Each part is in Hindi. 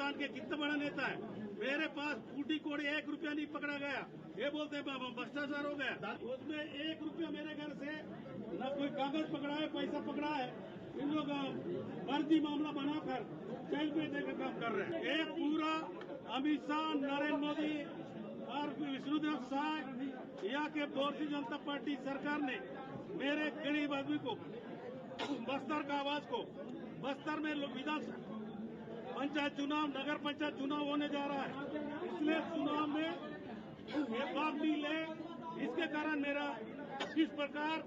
हिंदुस्तान के कितना बड़ा नेता है, मेरे पास फूटी कोड़ी 1 रुपया नहीं पकड़ा गया। ये बोलते हैं भ्रष्टाचार हो गया। उसमें 1 रुपया मेरे घर से न कोई कागज पकड़ा है, पैसा पकड़ा है। इन लोग फर्जी मामला बनाकर जेल में देकर काम कर रहे हैं। एक पूरा अमित शाह, नरेंद्र मोदी और विष्णुदेव साय यहाँ के भारतीय जनता पार्टी सरकार ने मेरे गरीब आदमी को, बस्तर का आवाज को, बस्तर में विधानसभा पंचायत चुनाव, नगर पंचायत चुनाव होने जा रहा है, इसलिए चुनाव में ये भाग नहीं ले। इसके कारण मेरा इस प्रकार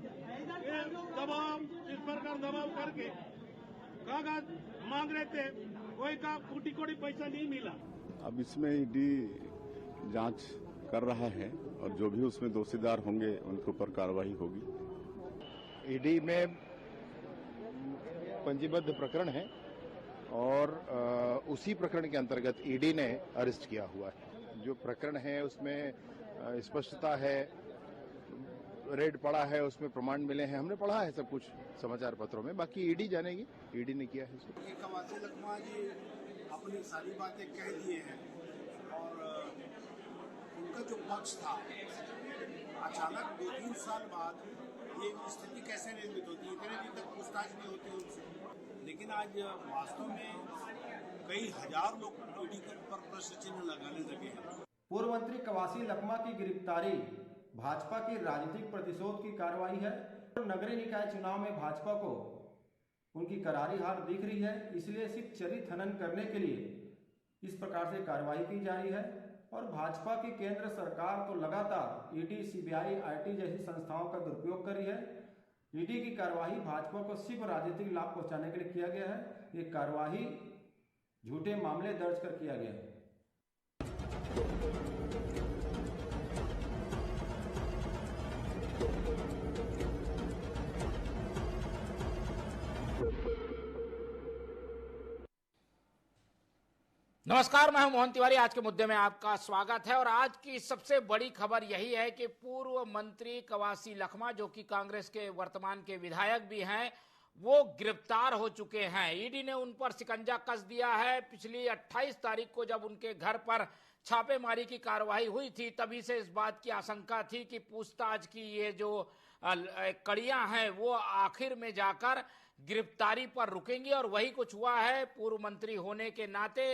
दबाव करके कागज मांग रहे थे, कोई का फूटी कोड़ी पैसा नहीं मिला। अब इसमें ईडी जांच कर रहा है और जो भी उसमें दोषीदार होंगे उनके ऊपर कार्रवाई होगी। ईडी में पंजीबद्ध प्रकरण है और उसी प्रकरण के अंतर्गत ईडी ने अरेस्ट किया हुआ है। जो प्रकरण है उसमें स्पष्टता है, रेड पड़ा है, उसमें प्रमाण मिले हैं, हमने पढ़ा है सब कुछ समाचार पत्रों में। बाकी ईडी जानेगी, ईडी ने किया है इसको। कवासी लखमा जी अपनी सारी बातें कह दिए हैं और उनका जो पक्ष था, अचानक 2-3 साल बाद ये स्थिति कैसे निर्मित होती है, इतने दिन तक पूछताछ नहीं होती उनसे। लेकिन आज वास्तव में कई हजार लोग ईडी पर प्रश्न चिन्ह लगाने लगे हैं। पूर्व मंत्री कवासी लखमा की गिरफ्तारी भाजपा की राजनीतिक प्रतिशोध की कार्रवाई है। नगरीय निकाय चुनाव में भाजपा को उनकी करारी हार दिख रही है, इसलिए सिर्फ चरित्र हनन करने के लिए इस प्रकार से कार्रवाई की जा रही है। और भाजपा की केंद्र सरकार तो लगातार ईडी, सीबीआई, आईटी जैसी संस्थाओं का दुरुपयोग कर रही है। ईडी की कार्रवाई भाजपा को सिर्फ राजनीतिक लाभ पहुंचाने के लिए किया गया है। ये कार्रवाई झूठे मामले दर्ज कर किया गया है। नमस्कार, मैं हूं मोहन तिवारी। आज के मुद्दे में आपका स्वागत है और आज की सबसे बड़ी खबर यही है कि पूर्व मंत्री कवासी लखमा, जो कि कांग्रेस के वर्तमान के विधायक भी हैं, वो गिरफ्तार हो चुके हैं। ईडी ने उन पर शिकंजा कस दिया है। पिछली 28 तारीख को जब उनके घर पर छापेमारी की कार्रवाई हुई थी, तभी से इस बात की आशंका थी कि पूछताछ की ये जो कड़ियां हैं वो आखिर में जाकर गिरफ्तारी पर रुकेंगी और वही कुछ हुआ है। पूर्व मंत्री होने के नाते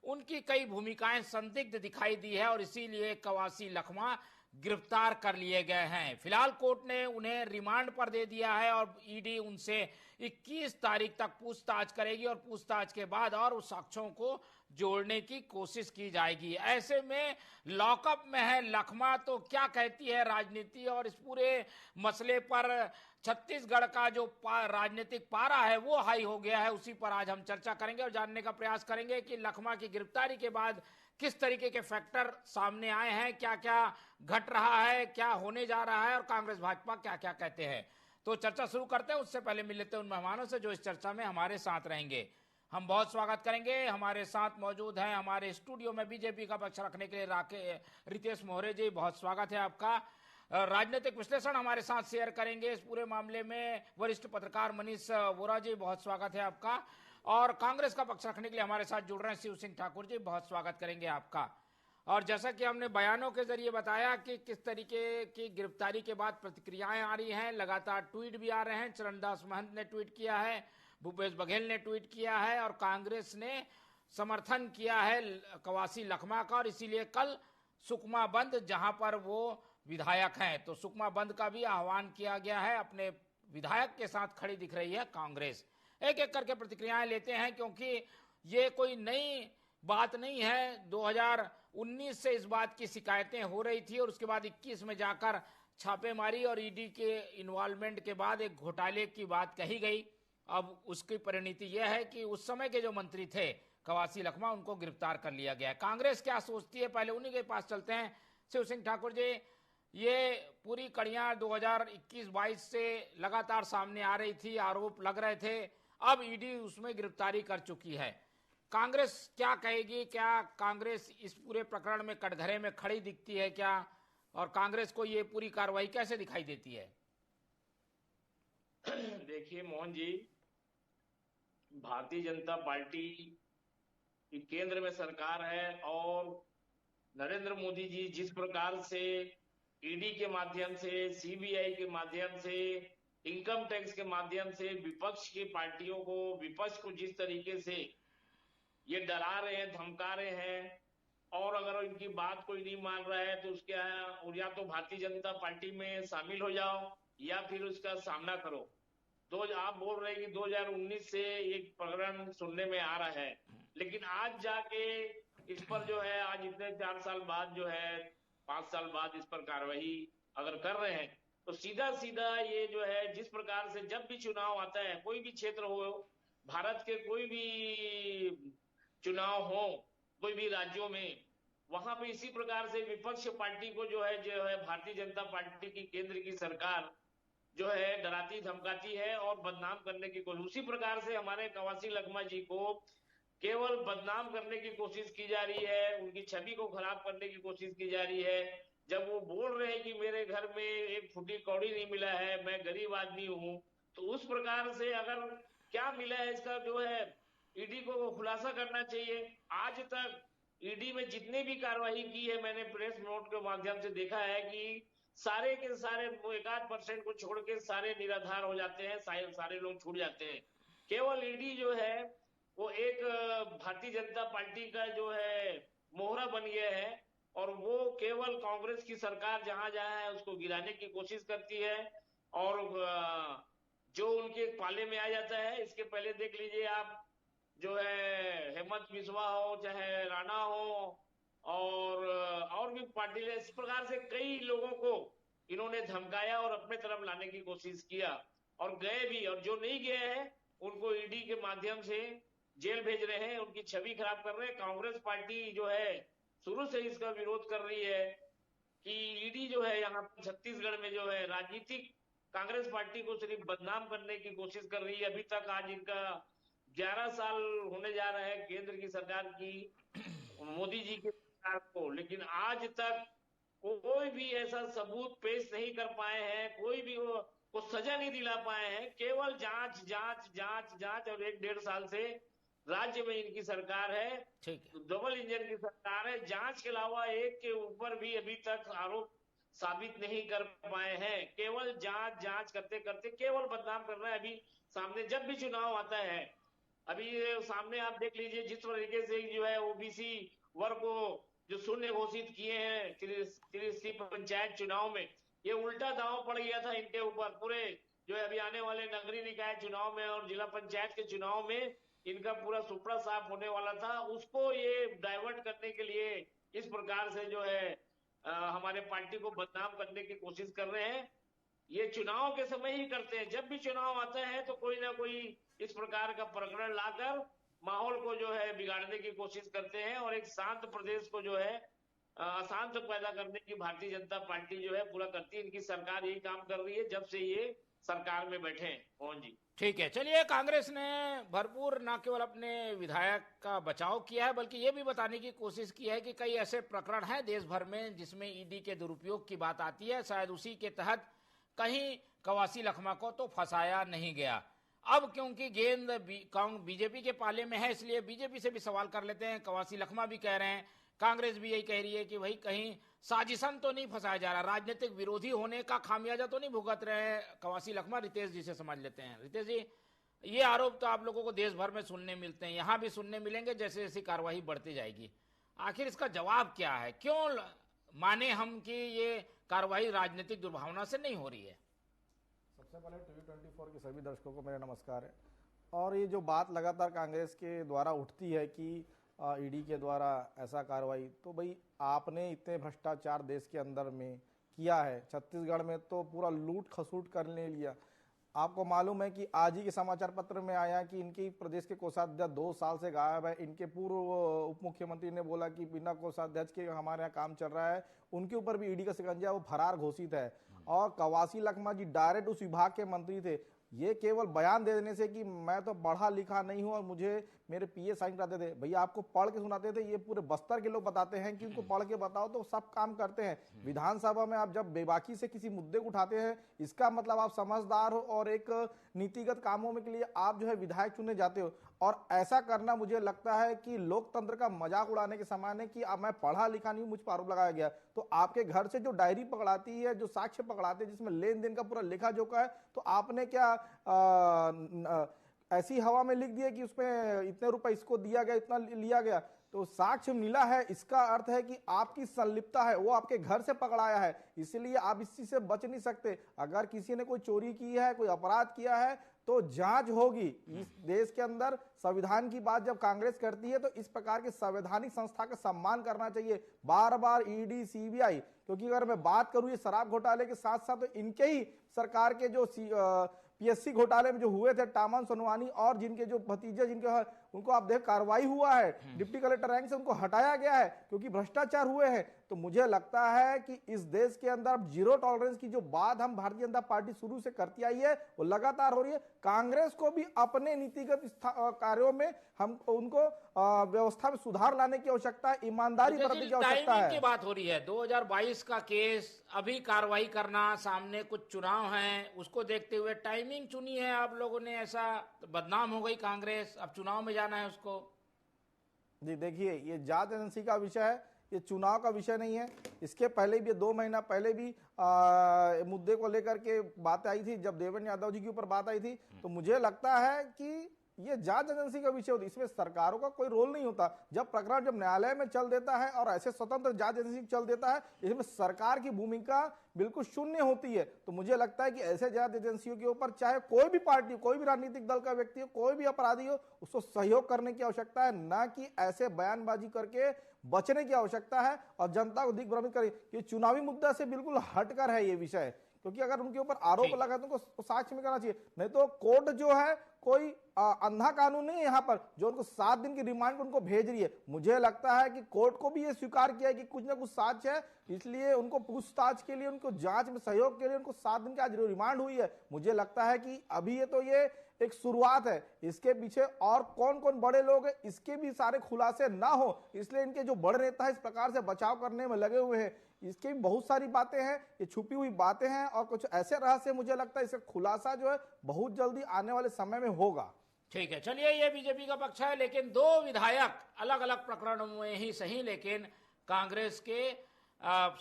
उनकी कई भूमिकाएं संदिग्ध दिखाई दी है और इसीलिए कवासी लखमा गिरफ्तार कर लिए गए हैं। फिलहाल कोर्ट ने उन्हें रिमांड पर दे दिया है और ईडी उनसे 21 तारीख तक पूछताछ करेगी और पूछताछ के बाद और उस साक्ष्यों को जोड़ने की कोशिश की जाएगी। ऐसे में लॉकअप में है लखमा, तो क्या कहती है राजनीति और इस पूरे मसले पर छत्तीसगढ़ का जो राजनीतिक पारा है वो हाई हो गया है, उसी पर आज हम चर्चा करेंगे और जानने का प्रयास करेंगे कि लखमा की गिरफ्तारी के बाद किस तरीके के फैक्टर सामने आए हैं, क्या क्या घट रहा है, क्या होने जा रहा है और कांग्रेस भाजपा क्या क्या कहते हैं। तो चर्चा शुरू करते हैं, उससे पहले मिल लेते हैं उन मेहमानों से जो इस चर्चा में हमारे साथ रहेंगे। हम बहुत स्वागत करेंगे। हमारे साथ मौजूद हैं हमारे स्टूडियो में बीजेपी का पक्ष रखने के लिए रितेश मोहरे जी, बहुत स्वागत है आपका। राजनीतिक विश्लेषण हमारे साथ शेयर करेंगे इस पूरे मामले में वरिष्ठ पत्रकार मनीष वोरा जी, बहुत स्वागत है आपका। और कांग्रेस का पक्ष रखने के लिए हमारे साथ जुड़ रहे हैं शिव सिंह ठाकुर जी, बहुत स्वागत करेंगे आपका। और जैसा कि हमने बयानों के जरिए बताया कि किस तरीके की गिरफ्तारी के बाद प्रतिक्रियाएं आ रही हैं, लगातार ट्वीट भी आ रहे हैं। चरणदास महंत ने ट्वीट किया है, भूपेश बघेल ने ट्वीट किया है और कांग्रेस ने समर्थन किया है कवासी लखमा का। और इसीलिए कल सुकमा बंद, जहां पर वो विधायक हैं, तो सुकमा बंद का भी आह्वान किया गया है। अपने विधायक के साथ खड़ी दिख रही है कांग्रेस। एक एक करके प्रतिक्रियाएं लेते हैं, क्योंकि ये कोई नई बात नहीं है। 2019 से इस बात की शिकायतें हो रही थी और उसके बाद 21 में जाकर छापेमारी और ईडी के इन्वॉल्वमेंट के बाद एक घोटाले की बात कही गई। अब उसकी परिणति यह है कि उस समय के जो मंत्री थे कवासी लखमा, उनको गिरफ्तार कर लिया गया है। कांग्रेस क्या सोचती है, पहले उन्हीं के पास चलते हैं। शिव सिंह ठाकुर जी, ये पूरी कड़ियां 2021-22 से लगातार सामने आ रही थी, आरोप लग रहे थे, अब ईडी उसमें गिरफ्तारी कर चुकी है। कांग्रेस क्या कहेगी? क्या कांग्रेस इस पूरे प्रकरण में कटघरे में खड़ी दिखती है क्या? और कांग्रेस को ये पूरी कार्रवाई कैसे दिखाई देती है? देखिए मोहन जी, भारतीय जनता पार्टी कि केंद्र में सरकार है और नरेंद्र मोदी जी जिस प्रकार से ईडी के माध्यम से, सीबीआई के माध्यम से, इनकम टैक्स के माध्यम से विपक्ष की पार्टियों को, विपक्ष को जिस तरीके से ये डरा रहे हैं, धमका रहे हैं, और अगर इनकी बात कोई नहीं मान रहा है तो उसके या तो भारतीय जनता पार्टी में शामिल हो जाओ या फिर उसका सामना करो। आप बोल रहे हैं कि 2019 से एक प्रकरण सुनने में आ रहा है, लेकिन आज जाके इस पर जो है, आज इतने 4 साल बाद जो है, 5 साल बाद इस पर कार्रवाई अगर कर रहे हैं तो सीधा सीधा ये जो है, जिस प्रकार से जब भी चुनाव आता है, कोई भी क्षेत्र हो, भारत के कोई भी चुनाव हो, कोई भी राज्यों में, वहां पे इसी प्रकार से विपक्ष पार्टी को जो है भारतीय जनता पार्टी की केंद्र की सरकार जो है डराती धमकाती है और बदनाम करने की कोशिश। उसी प्रकार से हमारे कवासी लखमा जी को केवल बदनाम करने की कोशिश की जा रही है, उनकी छवि को खराब करने की कोशिश की जा रही है। जब वो बोल रहे हैं कि मेरे घर में एक फुटी कौड़ी नहीं मिला है, मैं गरीब आदमी हूं, तो उस प्रकार से अगर क्या मिला है इसका जो है ईडी को खुलासा करना चाहिए। आज तक ईडी में जितने भी कार्रवाई की है, मैंने प्रेस नोट के माध्यम से देखा है कि सारे के सारे 1% को छोड़ के सारे निराधार हो जाते हैं, सारे लोग छूट जाते हैं। केवल ईडी जो है वो एक भारतीय जनता पार्टी का जो है मोहरा बन गया है और वो केवल कांग्रेस की सरकार जहां जहां है उसको गिराने की कोशिश करती है और जो उनके पाले में आ जाता है। इसके पहले देख लीजिए आप, जो है हेमंत बिस्वा हो चाहे राणा हो और भी पार्टी ने इस प्रकार से कई लोगों को इन्होंने धमकाया और अपने तरफ लाने की कोशिश किया और गए भी, और जो नहीं गए हैं उनको ईडी के माध्यम से जेल भेज रहे हैं, उनकी छवि खराब कर रहे हैं। कांग्रेस पार्टी जो है शुरू से इसका विरोध कर रही है कि ईडी जो है यहाँ छत्तीसगढ़ में जो है राजनीतिक कांग्रेस पार्टी को सिर्फ बदनाम करने की कोशिश कर रही है। अभी तक आज इनका 11 साल होने जा रहा है केंद्र की सरकार की, मोदी जी की सरकार को, लेकिन आज तक कोई भी ऐसा सबूत पेश नहीं कर पाए हैं, कोई भी वो सजा नहीं दिला पाए हैं। केवल जांच जांच जांच जांच और 1-1.5 साल से राज्य में इनकी सरकार है, डबल इंजन की सरकार है। जांच के अलावा एक के ऊपर भी अभी तक आरोप साबित नहीं कर पाए हैं। केवल जांच जांच करते करते केवल बदनाम कर रहे हैं। अभी सामने जब भी चुनाव आता है, अभी सामने आप देख लीजिए जिस तरीके से जो है ओबीसी वर्ग को जो शून्य घोषित किए हैं त्रिस्तरीय पंचायत चुनाव में, ये उल्टा दांव पड़ गया था इनके ऊपर। पूरे जो है अभी आने वाले नगरीय निकाय चुनाव में और जिला पंचायत के चुनाव में इनका पूरा सुपड़ा साफ होने वाला था, उसको ये डाइवर्ट करने के लिए इस प्रकार से जो है हमारे पार्टी को बदनाम करने की कोशिश कर रहे हैं। ये चुनाव के समय ही करते हैं, जब भी चुनाव आता है तो कोई ना कोई इस प्रकार का प्रकरण लाकर माहौल को जो है बिगाड़ने की कोशिश करते हैं और एक शांत प्रदेश को जो है अशांत पैदा करने की भारतीय जनता पार्टी जो है पूरा करती है। इनकी सरकार यही काम कर रही है जब से ये सरकार में बैठे हैं। मोहन जी ठीक है, चलिए, कांग्रेस ने भरपूर न केवल अपने विधायक का बचाव किया है बल्कि ये भी बताने की कोशिश की है कि कई ऐसे प्रकरण हैं देश भर में जिसमें ईडी के दुरुपयोग की बात आती है, शायद उसी के तहत कहीं कवासी लखमा को तो फंसाया नहीं गया। अब क्योंकि गेंद बीजेपी के पाले में है, इसलिए बीजेपी से भी सवाल कर लेते हैं। कवासी लखमा भी कह रहे हैं, कांग्रेस भी यही कह रही है कि भाई कहीं साजिशन तो नहीं फंसाया जा रहा, राजनीतिक विरोधी होने का खामियाजा तो नहीं भुगत रहे हैं कवासी लखमा। रितेश जी से समझ लेते हैं। रितेश जी, ये आरोप तो आप लोगों को देश भर में सुनने मिलते हैं, यहाँ भी सुनने मिलेंगे जैसे जैसे कार्रवाई बढ़ती जाएगी। आखिर इसका जवाब क्या है? क्यों माने हम कि ये कार्रवाई राजनीतिक दुर्भावना से नहीं हो रही है? सबसे पहले टीवी24 के सभी दर्शकों को मेरा नमस्कार है। और ये जो बात लगातार कांग्रेस के द्वारा उठती है कि ईडी के द्वारा ऐसा कार्रवाई, तो भाई आपने इतने भ्रष्टाचार देश के अंदर में किया है, छत्तीसगढ़ में तो पूरा लूट खसूट करने लिया। आपको मालूम है कि आज ही के समाचार पत्र में आया कि इनके प्रदेश के कोषाध्यक्ष 2 साल से गायब है। इनके पूर्व उप मुख्यमंत्री ने बोला कि बिना कोषाध्यक्ष के हमारे यहाँ काम चल रहा है, उनके ऊपर भी ईडी का शिकंजा, वो फरार घोषित है। और कवासी लखमा जी डायरेक्ट उस विभाग के मंत्री थे। ये केवल बयान दे देने से कि मैं तो पढ़ा लिखा नहीं हूं और मुझे मेरे पीए साइन कराते थे, भैया आपको पढ़ के सुनाते थे। ये पूरे बस्तर के लोग बताते हैं कि उनको पढ़ के बताओ तो सब काम करते हैं। विधानसभा में आप जब बेबाकी से किसी मुद्दे को उठाते हैं, इसका मतलब आप समझदार हो और एक नीतिगत कामों में के लिए आप जो है विधायक चुने जाते हो। और ऐसा करना मुझे लगता है कि लोकतंत्र का मजाक उड़ाने के समान है कि अब मैं पढ़ा लिखा नहीं, मुझ पर आरोप लगाया गया। तो आपके घर से जो डायरी पकड़ाती है, जो साक्ष्य पकड़ाते हैं जिसमें लेन देन का पूरा लेखा जोखा है, तो आपने क्या ऐसी हवा में लिख दिया कि उसमें इतने रुपए इसको दिया गया, इतना लिया गया। तो साक्ष्य मिला है, इसका अर्थ है कि आपकी संलिप्तता है, वो आपके घर से पकड़ाया है, इसलिए आप इस चीज से बच नहीं सकते। अगर किसी ने कोई चोरी की है, कोई अपराध किया है, तो जांच होगी। इस देश के अंदर संविधान की बात जब कांग्रेस करती है तो इस प्रकार के संवैधानिक संस्था का सम्मान करना चाहिए। बार बार ईडी, सीबीआई, क्योंकि अगर मैं बात करूं ये शराब घोटाले के साथ साथ तो इनके ही सरकार के जो पीएससी घोटाले में जो हुए थे, टामन सोनवानी और जिनके जो भतीजे, जिनके उनको आप देख कार्रवाई हुआ है, डिप्टी कलेक्टर रैंक से उनको हटाया गया है क्योंकि भ्रष्टाचार हुए हैं। तो मुझे लगता है कि इस देश के अंदर जीरो टॉलरेंस की जो बात हम भारतीय जनता पार्टी शुरू से करती आई है वो लगातार हो रही है। कांग्रेस को भी अपने नीतिगत कार्यों में हम उनको व्यवस्था में सुधार लाने की आवश्यकता है, ईमानदारी बरतने की आवश्यकता है। की बात हो रही है 2022 का केस, अभी कार्रवाई करना, सामने कुछ चुनाव हैं, उसको देखते हुए टाइमिंग चुनी है आप लोगों ने, ऐसा बदनाम हो गई कांग्रेस, अब चुनाव में जाना है उसको। जी देखिए, ये जांच एजेंसी का विषय है, ये चुनाव का विषय नहीं है। इसके पहले भी 2 महीना पहले भी मुद्दे को लेकर के बात आई थी, जब देवेंद्र यादव जी के ऊपर बात आई थी। तो मुझे लगता है कि ये जांच एजेंसी का विषय होता है, इसमें सरकारों का कोई रोल नहीं होता। जब प्रकरण जब न्यायालय में चल देता है और ऐसे स्वतंत्र जांच एजेंसी चल देता है, इसमें सरकार की भूमिका बिल्कुल शून्य होती है। तो मुझे लगता है कि ऐसे जांच एजेंसियों के ऊपर चाहे कोई भी पार्टी, कोई भी राजनीतिक दल का व्यक्ति हो, कोई भी अपराधी हो, उसको सहयोग करने की आवश्यकता है, ना कि ऐसे बयानबाजी करके बचने की आवश्यकता है और जनता को दिग्भ्रमित करे। ये चुनावी मुद्दा से बिल्कुल हटकर है ये विषय, क्योंकि अगर उनके ऊपर आरोप लगा तो उनको साक्ष्य में करना चाहिए। नहीं तो कोर्ट जो है कोई अंधा कानून नहीं है यहाँ पर जो उनको 7 दिन की रिमांड पर उनको भेज रही है। मुझे लगता है कि कोर्ट को भी ये स्वीकार किया है कि कुछ ना कुछ साक्ष्य है, इसलिए उनको पूछताछ के लिए, उनको जांच में सहयोग के लिए उनको 7 दिन की आज रिमांड हुई है। मुझे लगता है कि अभी ये एक शुरुआत है, इसके पीछे और कौन कौन बड़े लोग हैं इसके भी सारे खुलासे ना हो, इसलिए इनके जो बड़े नेता है इस प्रकार से बचाव करने में लगे हुए हैं। इसकी बहुत सारी बातें हैं, ये छुपी हुई बातें हैं और कुछ ऐसे रहस्य मुझे लगता है इसका खुलासा जो है बहुत जल्दी आने वाले समय में होगा। ठीक है, चलिए, ये बीजेपी का पक्ष है, लेकिन 2 विधायक अलग अलग प्रकरणों में ही सही लेकिन कांग्रेस के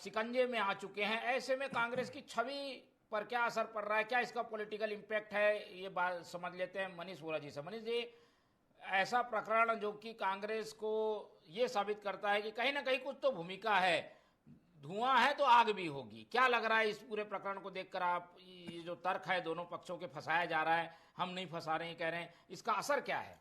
शिकंजे में आ चुके हैं। ऐसे में कांग्रेस की छवि पर क्या असर पड़ रहा है, क्या इसका पॉलिटिकल इम्पैक्ट है, ये बात समझ लेते हैं मनीष वोरा जी से। मनीष जी, ऐसा प्रकरण जो कि कांग्रेस को ये साबित करता है कि कहीं ना कहीं कुछ तो भूमिका है, धुआं है तो आग भी होगी, क्या लग रहा है इस पूरे प्रकरण को देखकर? आप ये जो तर्क है दोनों पक्षों के फंसाया जा रहा है, हम नहीं फंसा रहे हैं कह रहे हैं, इसका असर क्या है?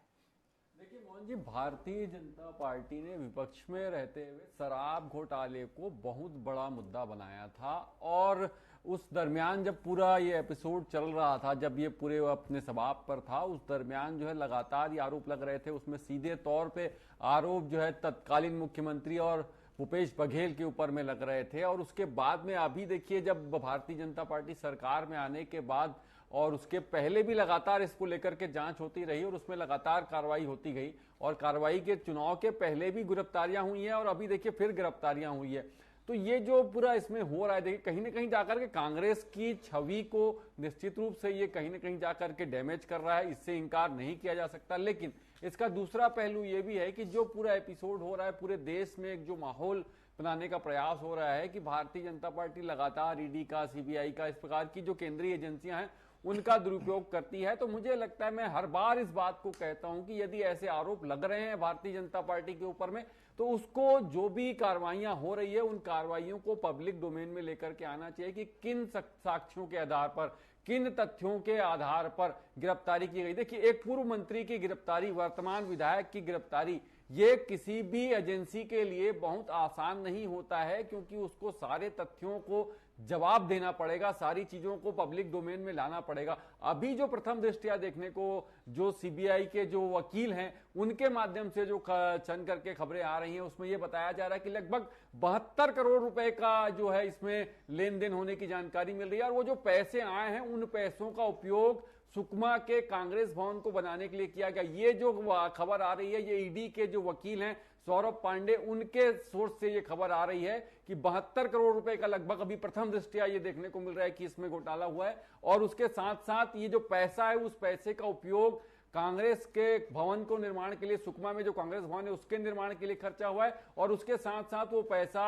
देखिए मोहन जी, भारतीय जनता पार्टी ने विपक्ष में रहते हुए शराब घोटाले को बहुत बड़ा मुद्दा बनाया था और उस दरमियान जब पूरा ये एपिसोड चल रहा था, जब ये पूरे अपने समाप्त पर था, उस दरमियान जो है लगातार ये आरोप लग रहे थे। उसमें सीधे तौर पे आरोप जो है तत्कालीन मुख्यमंत्री और भूपेश बघेल के ऊपर में लग रहे थे। और उसके बाद में अभी देखिए, जब भारतीय जनता पार्टी सरकार में आने के बाद और उसके पहले भी लगातार इसको लेकर के जांच होती रही और उसमें लगातार कार्रवाई होती गई और कार्रवाई के चुनाव के पहले भी गिरफ्तारियां हुई हैं और अभी देखिए फिर गिरफ्तारियां हुई है। तो ये जो पूरा इसमें हो रहा है, देखिए कहीं ना कहीं जाकर के कांग्रेस की छवि को निश्चित रूप से ये कहीं ना कहीं जाकर के डैमेज कर रहा है, इससे इनकार नहीं किया जा सकता। लेकिन इसका दूसरा पहलू ये भी है कि जो पूरा एपिसोड हो रहा है, पूरे देश में एक जो माहौल बनाने का प्रयास हो रहा है कि भारतीय जनता पार्टी लगातार ईडी का, सीबीआई का, इस प्रकार की जो केंद्रीय एजेंसियां हैं उनका दुरुपयोग करती है। तो मुझे लगता है, मैं हर बार इस बात को कहता हूं कि यदि ऐसे आरोप लग रहे हैं भारतीय जनता पार्टी के ऊपर में, तो उसको जो भी कार्रवाइयां हो रही है उन कार्रवाइयों को पब्लिक डोमेन में लेकर के आना चाहिए कि किन साक्ष्यों के आधार पर, किन तथ्यों के आधार पर गिरफ्तारी की गई। देखिए, एक पूर्व मंत्री की गिरफ्तारी, वर्तमान विधायक की गिरफ्तारी, ये किसी भी एजेंसी के लिए बहुत आसान नहीं होता है, क्योंकि उसको सारे तथ्यों को जवाब देना पड़ेगा, सारी चीजों को पब्लिक डोमेन में लाना पड़ेगा। अभी जो प्रथम दृष्टया देखने को जो सीबीआई के जो वकील हैं उनके माध्यम से जो चन करके खबरें आ रही हैं, उसमें यह बताया जा रहा है कि लगभग 72 करोड़ रुपए का जो है इसमें लेन देन होने की जानकारी मिल रही है। और वो जो पैसे आए हैं उन पैसों का उपयोग सुकमा के कांग्रेस भवन को बनाने के लिए किया गया। ये जो खबर आ रही है, ये ईडी के जो वकील हैं सौरभ पांडे, उनके सोर्स से ये खबर आ रही है कि 72 करोड़ रुपए का लगभग अभी प्रथम दृष्टया ये देखने को मिल रहा है कि इसमें घोटाला हुआ है। और उसके साथ साथ ये जो पैसा है, उस पैसे का उपयोग कांग्रेस के भवन को निर्माण के लिए, सुकमा में जो कांग्रेस भवन है उसके निर्माण के लिए खर्चा हुआ है, और उसके साथ साथ वो पैसा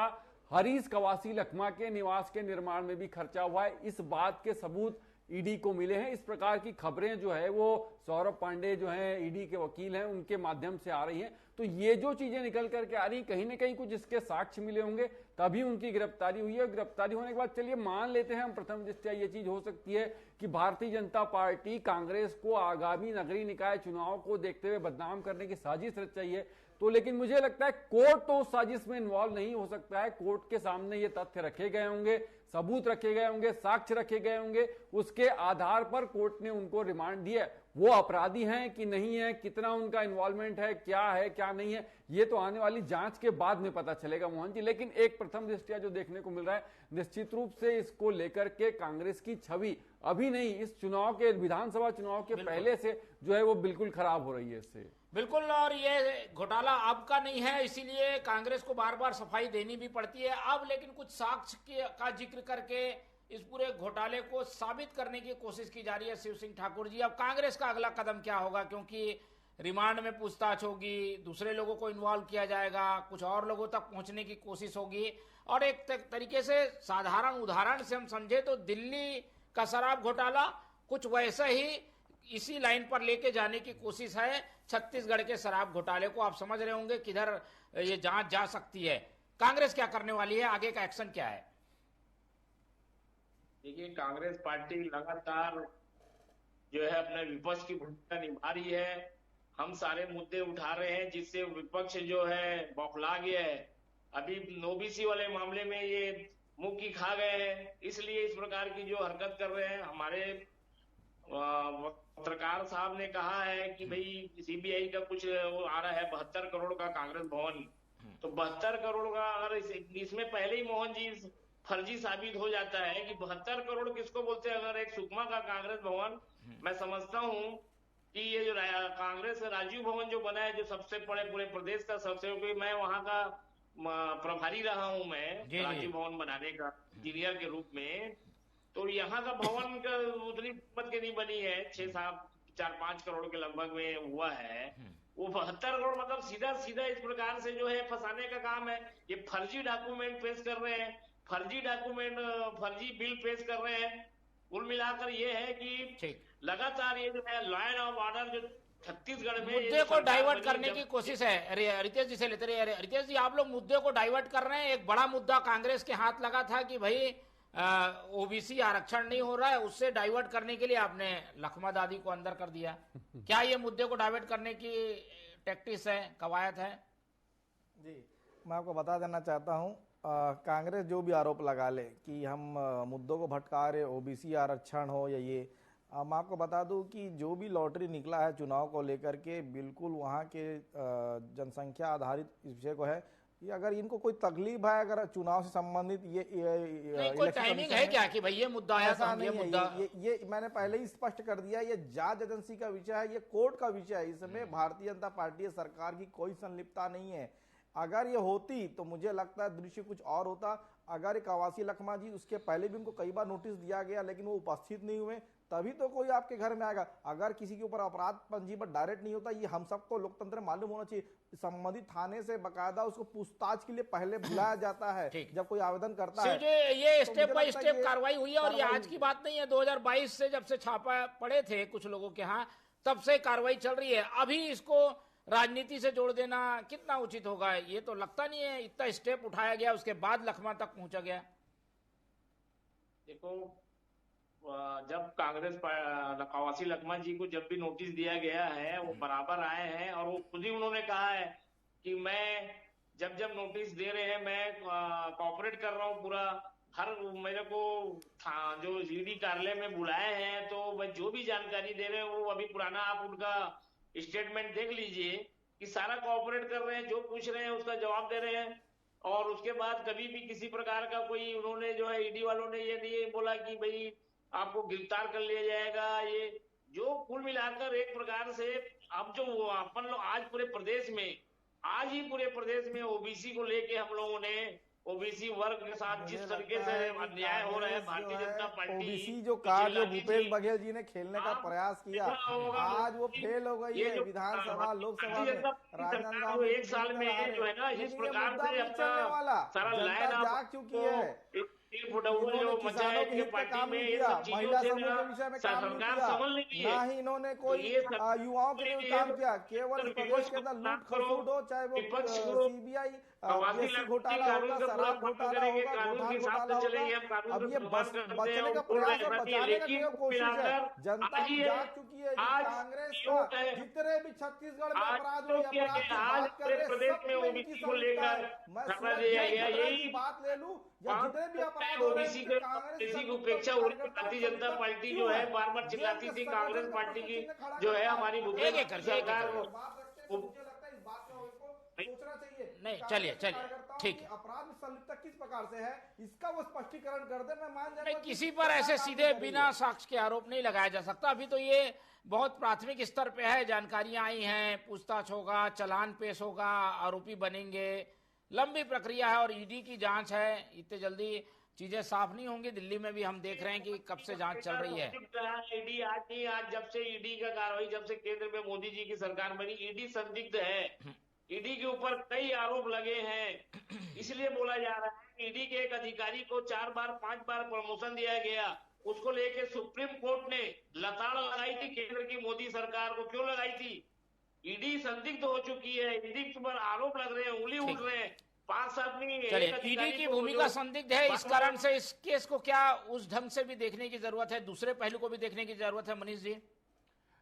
हरीश कवासी लखमा के निवास के निर्माण में भी खर्चा हुआ है। इस बात के सबूत ईडी को मिले हैं। इस प्रकार की खबरें जो है वो सौरभ पांडे जो हैं ईडी के वकील हैं उनके माध्यम से आ रही हैं। तो ये जो चीजें निकल करके आ रही कहीं ना कहीं कुछ इसके साक्ष्य मिले होंगे, तभी उनकी गिरफ्तारी हुई है। गिरफ्तारी होने के बाद चलिए मान लेते हैं हम प्रथम दृष्टया ये चीज हो सकती है कि भारतीय जनता पार्टी कांग्रेस को आगामी नगरीय निकाय चुनाव को देखते हुए बदनाम करने की साजिश रच रही है। तो लेकिन मुझे लगता है कोर्ट तो उस साजिश में इन्वॉल्व नहीं हो सकता है। कोर्ट के सामने ये तथ्य रखे गए होंगे, सबूत रखे गए होंगे, साक्ष्य रखे गए होंगे, उसके आधार पर कोर्ट ने उनको रिमांड दिया। वो अपराधी हैं कि नहीं है, कितना उनका इन्वॉल्वमेंट है क्या नहीं है, ये तो आने वाली जांच के बाद में पता चलेगा मोहन जी। लेकिन एक प्रथम दृष्टया जो देखने को मिल रहा है, निश्चित रूप से इसको लेकर के कांग्रेस की छवि अभी नहीं, इस चुनाव के विधानसभा चुनाव के पहले से जो है वो बिल्कुल खराब हो रही है इससे। बिल्कुल, और ये घोटाला अब का नहीं है, इसीलिए कांग्रेस को बार बार सफाई देनी भी पड़ती है अब। लेकिन कुछ साक्ष्य का जिक्र करके इस पूरे घोटाले को साबित करने की कोशिश की जा रही है शिव सिंह ठाकुर जी। अब कांग्रेस का अगला कदम क्या होगा, क्योंकि रिमांड में पूछताछ होगी, दूसरे लोगों को इन्वॉल्व किया जाएगा, कुछ और लोगों तक पहुंचने की कोशिश होगी। और एक तरीके से साधारण उदाहरण से हम समझे तो दिल्ली का शराब घोटाला कुछ वैसा ही इसी लाइन पर लेके जाने की कोशिश है। छत्तीसगढ़ के शराब घोटाले को आप समझ रहे होंगे किधर ये जांच जा सकती है। कांग्रेस क्या करने वाली है, आगे का एक्शन क्या है? देखिए, कांग्रेस पार्टी लगातार जो है अपने विपक्ष की भूमिका निभा रही है। हम सारे मुद्दे उठा रहे हैं जिससे विपक्ष जो है बौखला गया है। अभी ओबीसी वाले मामले में ये मुंह की खा गए हैं, इसलिए इस प्रकार की जो हरकत कर रहे हैं। हमारे पत्रकार साहब ने कहा है कि भाई सीबीआई का कुछ वो आ रहा है 72 करोड़ का कांग्रेस भवन, तो 72 करोड़ का अगर इसमें पहले ही मोहन जी फर्जी साबित हो जाता है कि 72 करोड़ किसको बोलते हैं। अगर एक सुकमा का कांग्रेस भवन, मैं समझता हूं कि ये जो कांग्रेस राजीव भवन जो बना है, जो सबसे बड़े पूरे प्रदेश का सबसे, क्योंकि मैं वहां का प्रभारी रहा हूं मैं राजीव भवन बनाने का इंजीनियर के रूप में, तो यहाँ का भवन का उतनी कीमत की नहीं बनी है, 4-5 करोड़ के लगभग में हुआ है। वो 72 करोड़ मतलब सीधा सीधा इस प्रकार से जो है फंसाने का काम है। ये फर्जी डॉक्यूमेंट पेश कर रहे हैं, फर्जी बिल पेश कर रहे हैं। कुल मिलाकर ये है कि लगातार ये जो है लॉ एंड ऑर्डर जो छत्तीसगढ़ में मुद्दे को डाइवर्ट करने की कोशिश है। रितेश जी से लेते रहे। रितेश जी, आप लोग मुद्दे को डाइवर्ट कर रहे हैं। एक बड़ा मुद्दा कांग्रेस के हाथ लगा था कि भाई ओबीसी आरक्षण नहीं हो रहा है, उससे डाइवर्ट करने के लिए आपने लखमा दादी को अंदर कर दिया। क्या ये मुद्दे को डाइवर्ट करने की टैक्टिस है, कवायद है? जी, मैं आपको बता देना चाहता हूं, कांग्रेस जो भी आरोप लगा ले कि हम मुद्दों को भटका रहे, ओबीसी आरक्षण हो या ये, मैं आपको बता दूं कि जो भी लॉटरी निकला है चुनाव को लेकर के, बिल्कुल वहां के जनसंख्या आधारित इस विषय को है। ये अगर इनको कोई तकलीफ है अगर चुनाव से संबंधित नहीं, कोई टाइमिंग है क्या कि भाई ये मुद्दा आया था, ये मुद्दा ये मैंने पहले ही स्पष्ट कर दिया, ये जांच एजेंसी का विषय है, ये कोर्ट का विषय है। इसमें भारतीय जनता पार्टी सरकार की कोई संलिप्तता नहीं है। अगर ये होती तो मुझे लगता है दृश्य कुछ और होता। अगर कवासी लखमा जी, उसके पहले भी उनको कई बार नोटिस दिया गया लेकिन वो उपस्थित नहीं हुए, तभी तो कोई आपके घर में आएगा। अगर किसी के ऊपर अपराध पंजीबद्ध डायरेक्ट नहीं होता, ये हम सबको लोकतंत्र मालूम होना चाहिए, संबंधित थाने से बकायदा उसको पूछताछ के लिए पहले बुलाया जाता है जब कोई आवेदन करता है। ये स्टेप बाय स्टेप कार्रवाई हुई है, और ये आज की बात नहीं है। 2022 से जब से छापा पड़े थे कुछ लोगों के यहाँ, तब से कार्रवाई चल रही है। अभी इसको राजनीति से जोड़ देना कितना उचित होगा? ये तो लगता नहीं है। इतना स्टेप उठाया गया, उसके बाद लखमा तक पहुंचा गया। देखो, जब कांग्रेस कवासी लखमा जी को जब भी नोटिस दिया गया है, वो बराबर आए हैं, और वो खुद ही उन्होंने कहा है कि मैं जब नोटिस दे रहे हैं मैं कोऑपरेट कर रहा हूँ पूरा। हर मेरे को जो ईडी कार्यालय में बुलाए हैं, तो वह जो भी जानकारी दे रहे हैं वो अभी पुराना आप उनका स्टेटमेंट देख लीजिए कि सारा कोऑपरेट कर रहे हैं, जो पूछ रहे हैं उसका जवाब दे रहे हैं। और उसके बाद कभी भी किसी प्रकार का कोई उन्होंने जो है ईडी वालों ने ये नहीं बोला कि भाई आपको गिरफ्तार कर लिया जाएगा। ये जो कुल मिलाकर एक प्रकार से अब जो अपन लोग आज ही पूरे प्रदेश में ओबीसी को लेके हम लोगों ने ओबीसी वर्ग के साथ जिस तरीके से अन्याय हो रहा है भारतीय जनता पार्टी ओबीसी जो कार्ड जो भूपेश बघेल जी ने खेलने का प्रयास किया आज वो फेल हो गई है विधानसभा लोकसभा में। राजनांदगांव एक साल में जो है ना इस प्रकार से अपना सारा लाइन जाग चुकी है। जो मचा है इनके पार्टी में ये सब चीजों से सरकार समझ नहीं है। ना ही इन्होंने कोई युवाओं के लिए काम किया, केवल प्रदेश के अंदर लूट खसोट हो, चाहे वो सीबीआई घोटाला होगा, शराब घोटाला होगा, गोधान घोटाला होगा। अब ये बचने का प्रयास और बचाने का कोशिश है। जनता जाग चुकी है। कांग्रेस का जितने भी छत्तीसगढ़ में अपराध हुए, अपराध की बात कर रहे सब में उनकी संलिप्तता है। मैं बात ले लूं या जितने भी अपराध हो रहे हैं किसी को उपेक्षा हो रही है। भारतीय जनता पार्टी जो है बार बार चिल्लाती थी कांग्रेस पार्टी की जो है हमारी सरकार सोचना चाहिए। नहीं चलिए ठीक है, अपराध में संलिप्तता किस प्रकार से है इसका वो स्पष्टीकरण कर दे। मैं मान जाऊंगा किसी पर ऐसे सीधे बिना साक्ष्य के आरोप नहीं लगाया जा सकता। अभी तो ये बहुत प्राथमिक स्तर पे है, जानकारियां आई हैं, पूछताछ होगा, चालान पेश होगा, आरोपी बनेंगे, लंबी प्रक्रिया है और ईडी की जांच है। इतने जल्दी चीजें साफ नहीं होंगी। दिल्ली में भी हम देख रहे हैं कि कब से जांच चल रही है। ईडी आज नहीं, आज जब से ईडी का कार्रवाई, जब से केंद्र में मोदी जी की सरकार बनी, ईडी संदिग्ध है। ईडी के ऊपर कई आरोप लगे हैं, इसलिए बोला जा रहा है। ईडी के एक अधिकारी को 4 बार 5 बार प्रमोशन दिया गया, उसको लेके सुप्रीम कोर्ट ने लताड़ लगाई थी केंद्र की मोदी सरकार को। क्यों लगाई थी? ईडी संदिग्ध हो चुकी है, ईडी पर आरोप लग रहे हैं, उंगली उठ रहे हैं। 5 आदमी, चलिए ईडी की भूमिका संदिग्ध है, इस कारण से इस केस को क्या उस ढंग से भी देखने की जरूरत है, दूसरे पहलू को भी देखने की जरूरत है। मनीष जी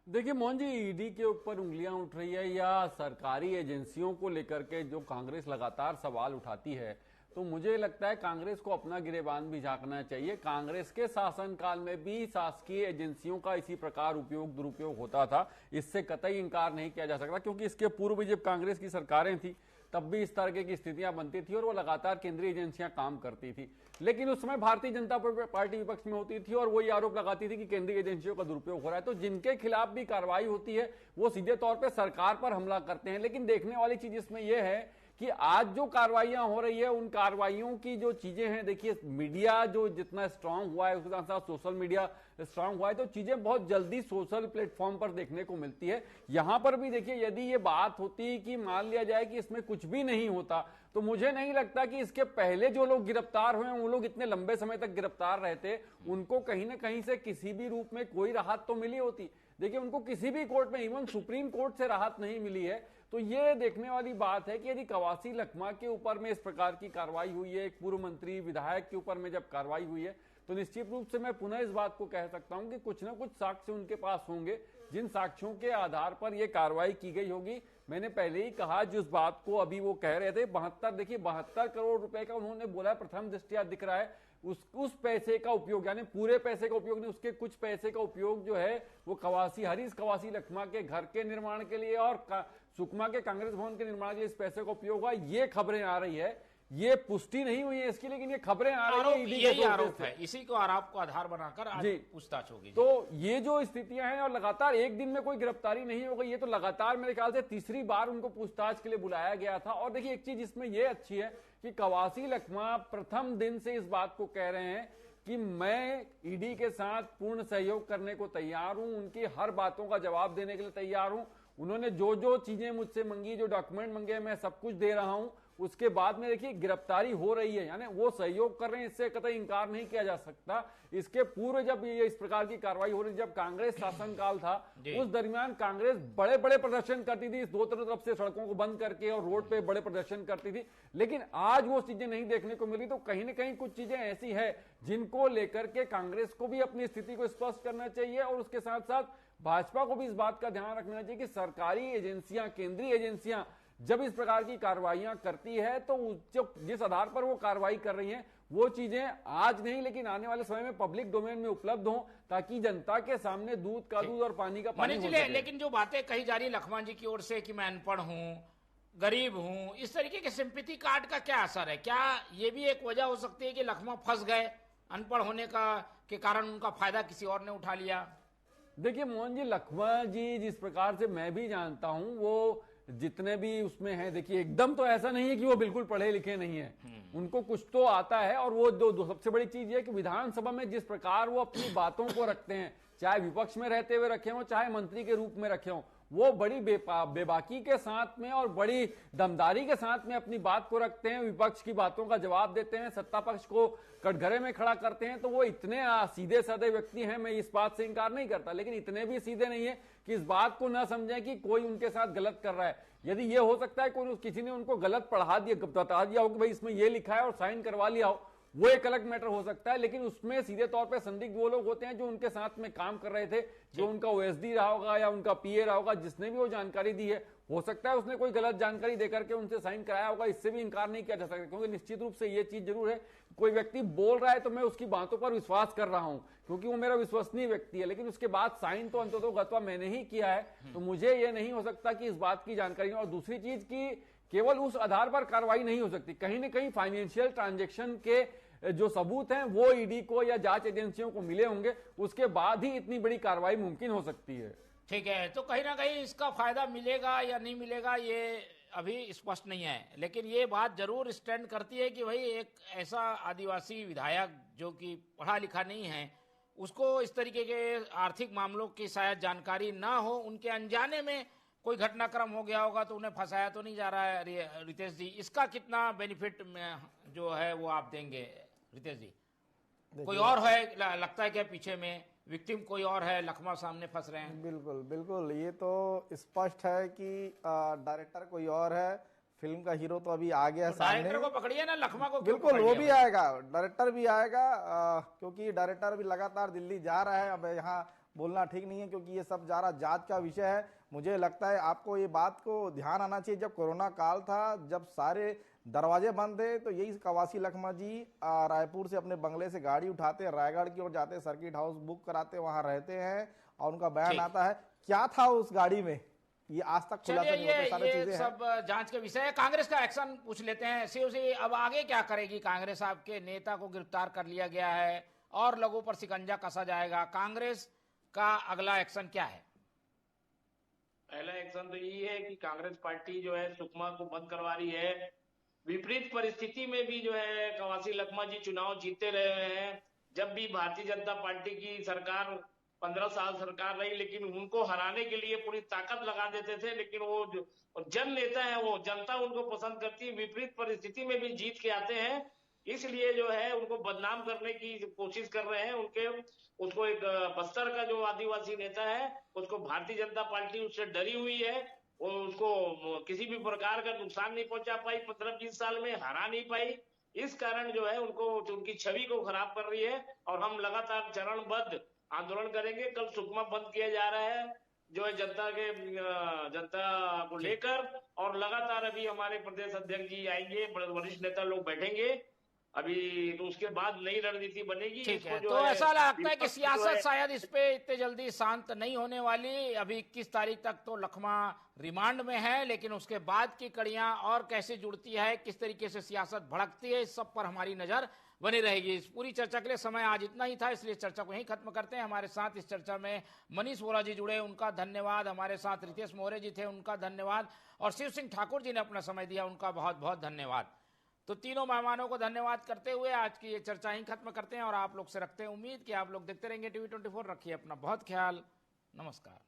देखिए मोहन जी, ईडी के ऊपर उंगलियां उठ रही है या सरकारी एजेंसियों को लेकर के जो कांग्रेस लगातार सवाल उठाती है, तो मुझे लगता है कांग्रेस को अपना गिरेबान भी झांकना चाहिए। कांग्रेस के शासनकाल में भी शासकीय एजेंसियों का इसी प्रकार उपयोग दुरुपयोग होता था, इससे कतई इंकार नहीं किया जा सकता, क्योंकि इसके पूर्व जब कांग्रेस की सरकारें थी तब भी इस तरह की स्थितियां बनती थी और वो लगातार केंद्रीय एजेंसियां काम करती थी। लेकिन उस समय भारतीय जनता पार्टी विपक्ष में होती थी और वही आरोप लगाती थी कि केंद्रीय एजेंसियों का दुरुपयोग हो रहा है। तो जिनके खिलाफ भी कार्रवाई होती है वो सीधे तौर पर सरकार पर हमला करते हैं। लेकिन देखने वाली चीज इसमें यह है कि आज जो कार्रवाइयां हो रही है, उन कार्रवाइयों की जो चीजें हैं, देखिए मीडिया जो जितना स्ट्रांग हुआ है उसके साथ साथ सोशल मीडिया स्ट्रांग हुआ है, तो चीजें बहुत जल्दी सोशल प्लेटफॉर्म पर देखने को मिलती है। यहां पर भी देखिए, यदि ये बात होती कि मान लिया जाए कि इसमें कुछ भी नहीं होता, तो मुझे नहीं लगता कि इसके पहले जो लोग गिरफ्तार हुए वो लोग इतने लंबे समय तक गिरफ्तार रहते, उनको कहीं ना कहीं से किसी भी रूप में कोई राहत तो मिली होती। देखिए उनको किसी भी कोर्ट में, इवन सुप्रीम कोर्ट से राहत नहीं मिली है। तो ये देखने वाली बात है कि यदि कवासी लखमा के ऊपर में इस प्रकार की कार्रवाई हुई है, एक पूर्व मंत्री विधायक के ऊपर में जब कार्रवाई हुई है, तो निश्चित रूप से मैं पुनः इस बात को कह सकता हूं कि कुछ ना कुछ साक्ष्य उनके पास होंगे, जिन साक्ष्यों के आधार पर यह कार्रवाई की गई होगी। मैंने पहले ही कहा, जिस बात को अभी वो कह रहे थे 72 करोड़ रुपए का उन्होंने बोला, प्रथम दृष्टया दिख रहा है उस पैसे का उपयोग, यानी पूरे पैसे का उपयोग नहीं, उसके कुछ पैसे का उपयोग जो है वो हरीश कवासी लखमा के घर के निर्माण के लिए और सुकमा के कांग्रेस भवन के निर्माण के लिए इस पैसे का उपयोग हुआ। ये खबरें आ रही है, ये पुष्टि नहीं हुई है इसकी, लेकिन ये खबरें आ रही है, यही आरोप है, इसी को आरोप को आधार बनाकर आज पूछताछ होगी। तो ये जो स्थितियां हैं और लगातार एक दिन में कोई गिरफ्तारी नहीं हो गई, ये तो लगातार मेरे ख्याल से तीसरी बार उनको पूछताछ के लिए बुलाया गया था। और देखिए एक चीज इसमें ये अच्छी है कि कवासी लखमा प्रथम दिन से इस बात को कह रहे हैं कि मैं ईडी के साथ पूर्ण सहयोग करने को तैयार हूं, उनकी हर बातों का जवाब देने के लिए तैयार हूं। उन्होंने जो जो चीजें मुझसे मंगी, जो डॉक्यूमेंट मंगे, मैं सब कुछ दे रहा हूं। उसके बाद में देखिए गिरफ्तारी हो रही है, यानी वो सहयोग कर रहे हैं, इससे कतई इंकार नहीं किया जा सकता। इसके पूर्व जब ये इस प्रकार की कार्रवाई हो रही, जब कांग्रेस शासनकाल था, उस दरमियान कांग्रेस बड़े बड़े प्रदर्शन करती थी, दो तरफ से सड़कों को बंद करके और रोड पे बड़े प्रदर्शन करती थी। लेकिन आज वो चीजें नहीं देखने को मिली। तो कहीं ना कहीं कुछ चीजें ऐसी है जिनको लेकर के कांग्रेस को भी अपनी स्थिति को स्पष्ट करना चाहिए और उसके साथ साथ भाजपा को भी इस बात का ध्यान रखना चाहिए कि सरकारी एजेंसियां, केंद्रीय एजेंसियां जब इस प्रकार की कार्रवाइयां करती है तो जिस आधार पर वो कार्रवाई कर रही हैं वो चीजें आज नहीं लेकिन आने वाले समय में पब्लिक डोमेन में उपलब्ध हो, ताकि जनता के सामने दूध का दूध और पानी का पानी हो सके। लेकिन जो बातें कही जा रही लखमा जी की ओर से कि मैं अनपढ़ हूं, गरीब हूं, इस तरीके के सिंपैथी कार्ड का क्या असर है? क्या ये भी एक वजह हो सकती है कि लखमा फंस गए, अनपढ़ होने के कारण उनका फायदा किसी और ने उठा लिया? देखिए मोहन जी, लखमा जी जिस प्रकार से मैं भी जानता हूं, वो जितने भी उसमें हैं, देखिए एकदम तो ऐसा नहीं है कि वो बिल्कुल पढ़े लिखे नहीं है, उनको कुछ तो आता है। और वो दो सबसे बड़ी चीज ये कि विधानसभा में जिस प्रकार वो अपनी बातों को रखते हैं, चाहे विपक्ष में रहते हुए रखे हों चाहे मंत्री के रूप में रखे हों, वो बड़ी बेबाकी के साथ में और बड़ी दमदारी के साथ में अपनी बात को रखते हैं, विपक्ष की बातों का जवाब देते हैं, सत्ता पक्ष को कटघरे में खड़ा करते हैं। तो वो इतने सीधे साधे व्यक्ति हैं, मैं इस बात से इंकार नहीं करता, लेकिन इतने भी सीधे नहीं है कि इस बात को ना समझें कि कोई उनके साथ गलत कर रहा है। यदि ये हो सकता है कोई किसी ने उनको गलत पढ़ा दिया, बता दिया हो कि भाई इसमें ये लिखा है और साइन करवा लिया हो, वो एक अलग मैटर हो सकता है, लेकिन उसमें सीधे तौर पे संदिग्ध वो लोग होते हैं जो उनके साथ में काम कर रहे थे, जो उनका ओएसडी रहा होगा या उनका पीए रहा होगा, जिसने भी वो जानकारी दी है, हो सकता है उसने कोई गलत जानकारी देकर के उनसे साइन कराया होगा। इससे भी इंकार नहीं किया जा सकता, क्योंकि निश्चित रूप से ये चीज जरूर है, कोई व्यक्ति बोल रहा है तो मैं उसकी बातों पर विश्वास कर रहा हूं क्योंकि वो मेरा विश्वसनीय व्यक्ति है, लेकिन उसके बाद साइन तो अंततः मैंने ही किया है, तो मुझे ये नहीं हो सकता कि इस बात की जानकारी। और दूसरी चीज की केवल उस आधार पर कार्रवाई नहीं हो सकती, कहीं ना कहीं फाइनेंशियल ट्रांजेक्शन के जो सबूत हैं वो ईडी को या जांच एजेंसियों को मिले होंगे, उसके बाद ही इतनी बड़ी कार्रवाई मुमकिन हो सकती है। ठीक है, तो कहीं ना कहीं इसका फायदा मिलेगा या नहीं मिलेगा ये अभी स्पष्ट नहीं है, लेकिन ये बात जरूर स्टैंड करती है कि भाई एक ऐसा आदिवासी विधायक जो कि पढ़ा लिखा नहीं है, उसको इस तरीके के आर्थिक मामलों की शायद जानकारी ना हो, उनके अनजाने में कोई घटनाक्रम हो गया होगा तो उन्हें फंसाया तो नहीं जा रहा है। रितेश जी, इसका कितना बेनिफिट जो है वो आप देंगे? रितेश जी, कोई और है लगता है क्या पीछे में, विक्टिम कोई और है, लखमा सामने फंस रहे हैं? बिल्कुल बिल्कुल, ये तो स्पष्ट है कि डायरेक्टर कोई और है, फिल्म का हीरो तो अभी आ गया सामने। डायरेक्टर को पकड़िए ना, लखमा को बिल्कुल वो भी आएगा, डायरेक्टर भी आएगा, क्योंकि डायरेक्टर भी लगातार दिल्ली जा रहा है। अब यहाँ बोलना ठीक नहीं है क्योंकि ये सब जा रहा जांच का विषय है। मुझे लगता है आपको ये बात को ध्यान आना चाहिए, जब कोरोना काल था, जब सारे दरवाजे बंद थे, तो यही कवासी लखमा जी रायपुर से अपने बंगले से गाड़ी उठाते, रायगढ़ की ओर जाते, सर्किट हाउस बुक कराते, वहां रहते हैं और उनका बयान आता है। क्या था उस गाड़ी में, ये आज तक खुलासा नहीं होता, सारी चीजें हैं। सब जांच के विषय है। कांग्रेस का एक्शन पूछ लेते हैं। शिवसेना अब आगे क्या करेगी? कांग्रेस, आपके नेता को गिरफ्तार कर लिया गया है और लोगों पर शिकंजा कसा जाएगा, कांग्रेस का अगला एक्शन क्या है? पहला एक्शन तो यही है कि कांग्रेस पार्टी जो है सुकमा को बंद करवा रही है। विपरीत परिस्थिति में भी जो है कवासी लखमा जी चुनाव जीतते रहे हैं। जब भी भारतीय जनता पार्टी की सरकार 15 साल सरकार रही, लेकिन उनको हराने के लिए पूरी ताकत लगा देते थे, लेकिन वो जन नेता है, वो जनता उनको पसंद करती है, विपरीत परिस्थिति में भी जीत के आते हैं। इसलिए जो है उनको बदनाम करने की कोशिश कर रहे हैं। उसको एक बस्तर का जो आदिवासी नेता है, उसको भारतीय जनता पार्टी उससे डरी हुई है, वो उसको किसी भी प्रकार का नुकसान नहीं पहुंचा पाई, 15-20 साल में हरा नहीं पाई। इस कारण जो है उनको उनकी छवि को खराब कर रही है और हम लगातार चरणबद्ध आंदोलन करेंगे। कल सुकमा बंद किया जा रहा है जो है जनता को लेकर, और लगातार अभी हमारे प्रदेश अध्यक्ष जी आएंगे, वरिष्ठ नेता लोग बैठेंगे अभी, तो उसके बाद नई रणनीति बनेगी। ठीक है, तो ऐसा लगता है कि सियासत शायद इस पे इतने जल्दी शांत नहीं होने वाली। अभी 21 तारीख तक तो लखमा रिमांड में है, लेकिन उसके बाद की कड़ियां और कैसे जुड़ती है, किस तरीके से सियासत भड़कती है, इस सब पर हमारी नजर बनी रहेगी। इस पूरी चर्चा के लिए समय आज इतना ही था, इसलिए चर्चा को यहीं खत्म करते हैं। हमारे साथ इस चर्चा में मनीष वोरा जी जुड़े, उनका धन्यवाद। हमारे साथ रितेश मोरे जी थे, उनका धन्यवाद। और शिव सिंह ठाकुर जी ने अपना समय दिया, उनका बहुत बहुत धन्यवाद। तो तीनों मेहमानों को धन्यवाद करते हुए आज की ये चर्चा ही खत्म करते हैं और आप लोग से रखते हैं उम्मीद कि आप लोग देखते रहेंगे TV 24। रखिए अपना बहुत ख्याल। नमस्कार।